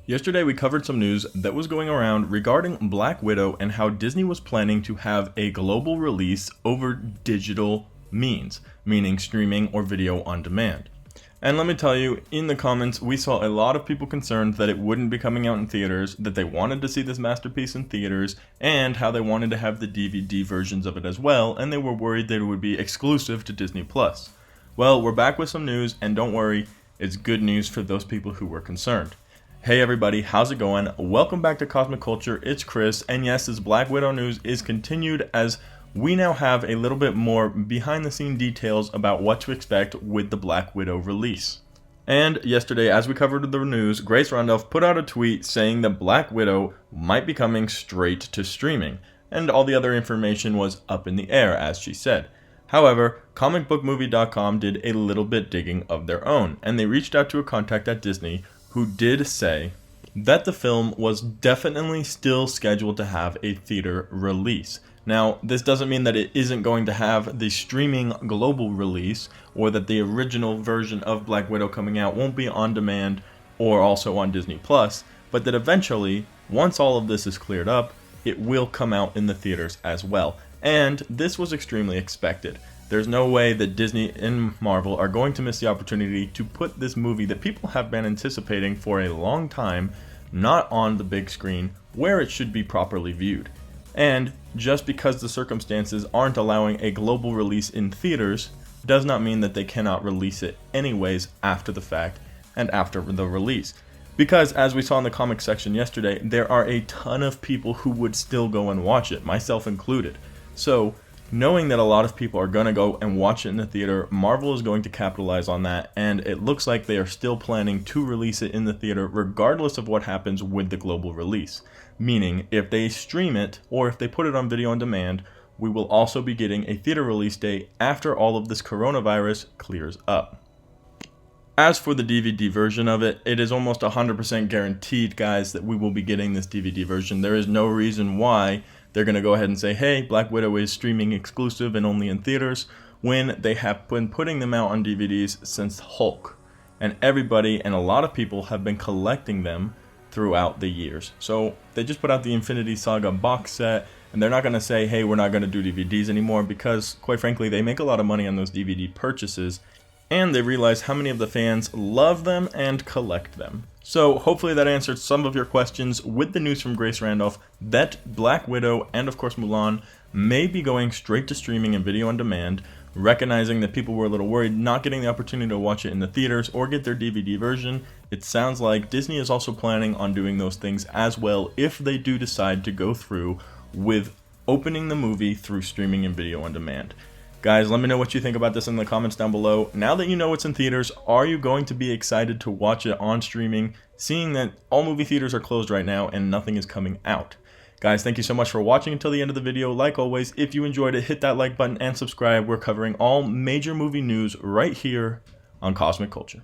Yesterday we covered some news that was going around regarding Black Widow and how Disney was planning to have a global release over digital means, meaning streaming or video on demand. And let me tell you, in the comments we saw a lot of people concerned that it wouldn't be coming out in theaters, that they wanted to see this masterpiece in theaters, and how they wanted to have the DVD versions of it as well, and they were worried that it would be exclusive to Disney+. Well, we're back with some news, and don't worry, it's good news for those people who were concerned. Hey everybody, how's it going? Welcome back to Cosmic Culture, it's Chris, and yes, this Black Widow news is continued as we now have a little bit more behind the scene details about what to expect with the Black Widow release. And yesterday, as we covered the news, Grace Randolph put out a tweet saying that Black Widow might be coming straight to streaming, and all the other information was up in the air, as she said. However, comicbookmovie.com did a little bit digging of their own, and they reached out to a contact at Disney who did say that the film was definitely still scheduled to have a theater release. Now, this doesn't mean that it isn't going to have the streaming global release, or that the original version of Black Widow coming out won't be on demand or also on Disney+, but that eventually, once all of this is cleared up, it will come out in the theaters as well. And this was extremely expected. There's no way that Disney and Marvel are going to miss the opportunity to put this movie that people have been anticipating for a long time not on the big screen where it should be properly viewed. And just because the circumstances aren't allowing a global release in theaters does not mean that they cannot release it anyways after the fact and after the release. Because as we saw in the comic section yesterday, there are a ton of people who would still go and watch it, myself included. So knowing that a lot of people are going to go and watch it in the theater, Marvel is going to capitalize on that, and it looks like they are still planning to release it in the theater regardless of what happens with the global release. Meaning, if they stream it, or if they put it on video on demand, we will also be getting a theater release date after all of this coronavirus clears up. As for the DVD version of it, it is almost 100% guaranteed, guys, that we will be getting this DVD version. There is no reason why they're going to go ahead and say, hey, Black Widow is streaming exclusive and only in theaters, when they have been putting them out on DVDs since Hulk. And everybody and a lot of people have been collecting them throughout the years. So they just put out the Infinity Saga box set, and they're not going to say, hey, we're not going to do DVDs anymore, because quite frankly, they make a lot of money on those DVD purchases, and they realize how many of the fans love them and collect them. So hopefully that answered some of your questions with the news from Grace Randolph that Black Widow and of course Mulan may be going straight to streaming and video on demand, recognizing that people were a little worried not getting the opportunity to watch it in the theaters or get their DVD version. It sounds like Disney is also planning on doing those things as well if they do decide to go through with opening the movie through streaming and video on demand. Guys, let me know what you think about this in the comments down below. Now that you know it's in theaters, are you going to be excited to watch it on streaming, seeing that all movie theaters are closed right now and nothing is coming out? Guys, thank you so much for watching until the end of the video. Like always, if you enjoyed it, hit that like button and subscribe. We're covering all major movie news right here on Cosmic Culture.